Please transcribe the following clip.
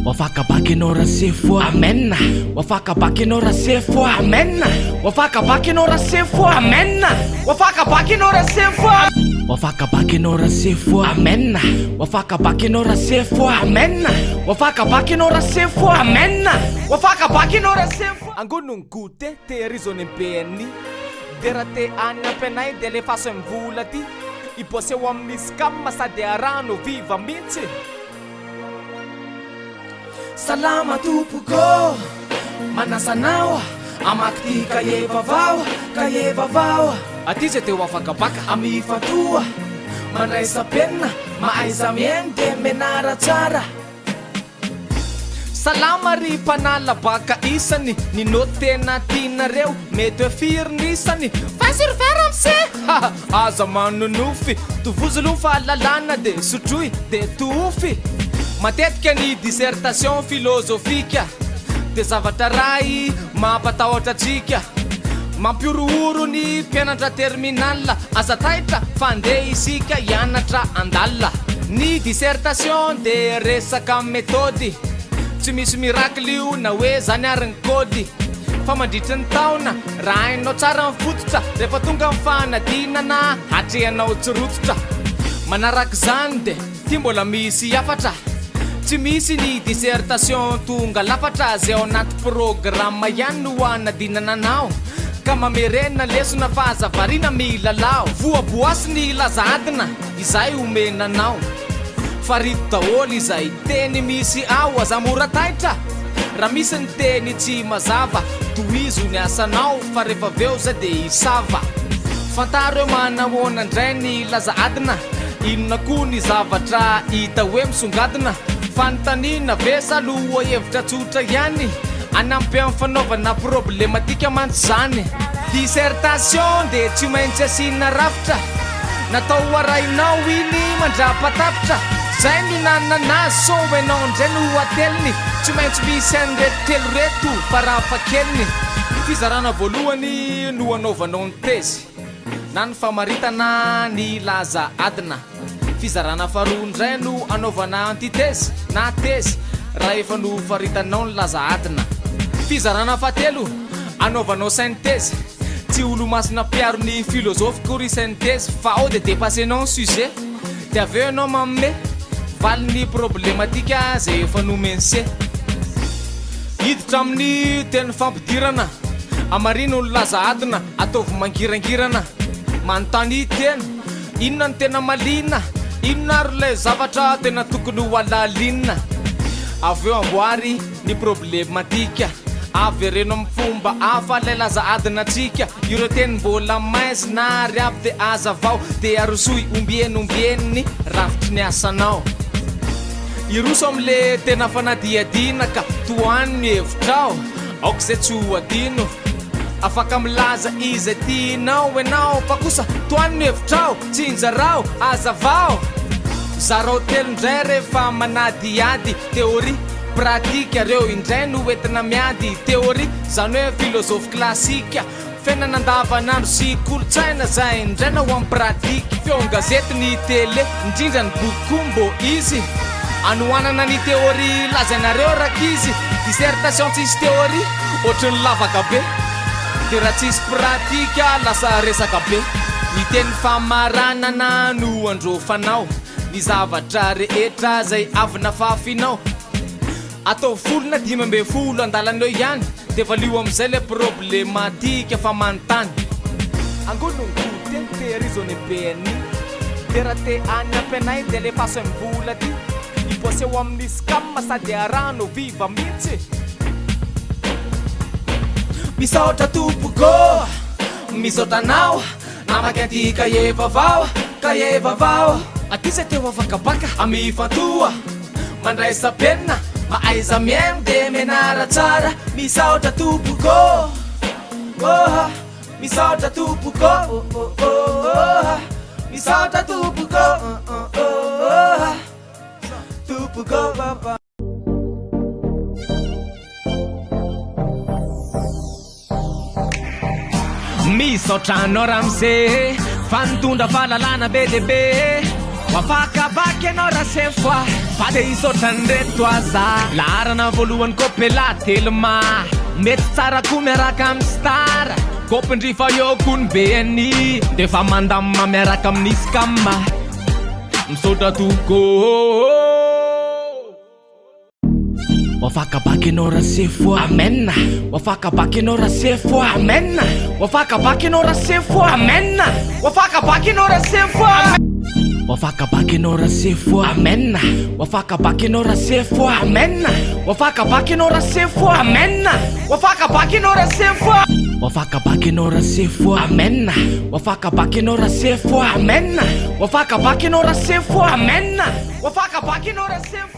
wafaka bakinao rasefo amen wafaka bakinao rasefo amen wafaka bakinao rasefo amen wafaka bakinao rasefo wafaka bakinao rasefo amen wafaka bakinao rasefo amen wafaka bakinao rasefo amen wafaka bakinao rasefo angonong goûté tehirizony am-peny de raha te any ampianay de alefaso amin'ny vola ty iboseo amin'ny scam sady arano viva mihitsy. Salama tupuko manasanao amaky ty kaye vavawa aty zay teo afaka baka amifatua mandraisa penina maaiza mieny de menara tsara. Salama ry mpanala baka isany ny noty tena tianareo mety hoe firin'isany fasirivera amse aza manonofy tovozolo fahalalana de sotroy de toofy matetika ny dissertation philosophique de zavatra ray mampatahotra atsika mampiorooro ny mpianatra terminal aza taitra fandeha isika hianatra andalina. Ny dissertation de resaka méthody tsy misy miracle io na hoe zany ariny kody fa mandritra ny taona raha hainao tsara mifototra rehefa tonga amin'ny fanadinana hatrehanao tsirototra manaraka zany de ty mbola misy afatra tsy misy ny dissertation tonga lafatra zay ao anaty programma ihany no hanadinana anao ka mamerena lesona fahazavarina milalao voaboasy ny lazadina izay omenanao fa rito daholo izay teny misy ao aza mora taitra raha misy ny teny tsy mazava tohizo ny asanao fa rehefa aveo za de isava fantaro eo manahoana indray ny lazadina inona koa ny zavatra hita hoe misongadina fantanina vesa aloha hevitra tsotra ihany anampy amin'ny fanaovana problematika mantsy zany. Dissertation de tsy maintsy asina rafitra natao arainao iny mandrapatapitra zay ny nananazy so enao ndray no ateliny tsy maintsy misy an'retitelo reto fa raha fakeliny. Fizarana voalohany no anaovanao ny tezy na ny famaritana ny laza adina. Fizarana faharoa ndray no anaovana antitezy na tezy raha efa no faritanao ny laza adina. Fizarana fahatelo anaovanao synthèse tsy olo masina piaro ny philosophe kory synthèse fa ao de dépassenao ny sujet de aveo anao manome valiny problématika zay efa nomense hiditra amin'ny teny fampidirana amarino ny laza adina ataovy mangirangirana manontany tena inona ny tena malina inona ro le zavatra tena tokony ho alalinina aveo amboary ny problématika avereno amin'ny fomba hafa lay laza adina atsika ireo teny mbola mainzy na ry avy de aza avao de arosoy ombieniny rafitry ny asanao iroso am'le tena fanadiadina ka toany ny hevitrao aoko zay tsy ho adino afaka milaza izay tianao enao fa kosa toany ny hevitrao tsy injarao aza avao zarao telo ndray rehefa manadiady teoria pratika reo indray no entina miady teoria zany hoe philosophe classique fiainana andavanandro sy kolotsaina zay indray na ho amin'ny pratika feo gazety ny tele indrindra ny bokombo izy anohanana ny teoria lazainareo rakizy dissertation tsisy teoria ohatrany lavaka be de raha tsisy pratika lasa resaka be ny teny famaranana no androfanao ny zavatra rehetra zay avina fafinao atao folo na 15 andalaneo ihany de valio am'izay le problématika fa manontany angonong goûté tehirizony am-peny de raha te any ampianay de alefaso amin'ny vola ty iboseo amin'ny scam sady arano viva mihitsy. Misaotra tompoko misaotra anao namaky anty kaye vavawa aty zay teo afaka baka amifatua mandraisa penina maaiza mieny de menara tsara. Misaotra tompoko misaotra tompoko misaotra tompoko tompoko papa. misaotranao ramse fanitondra fahalalana be deaibe wafaka baky anao raha sefoa fa de isoatran'reto aza laharana voalohany kopela telma mety tsara koa miaraka amin'ny stara kopindrifa eo kony be any defa mandamma miaraka amin'isy kamma misaotra toko wafakabaky anao rasefo amen wafakabaky anao rasefo amen wafakabaky anao rasefo amen wafakabaky anao rasefo wafakabaky anao rasefo amen wafakabaky anao rasefo amen wafakabaky anao rasefo amen wafakabaky anao rasefo wafakabaky anao rasefo amen wafakabaky anao rasefo amen wafakabaky anao rasefo amen wafakabaky anao rasefo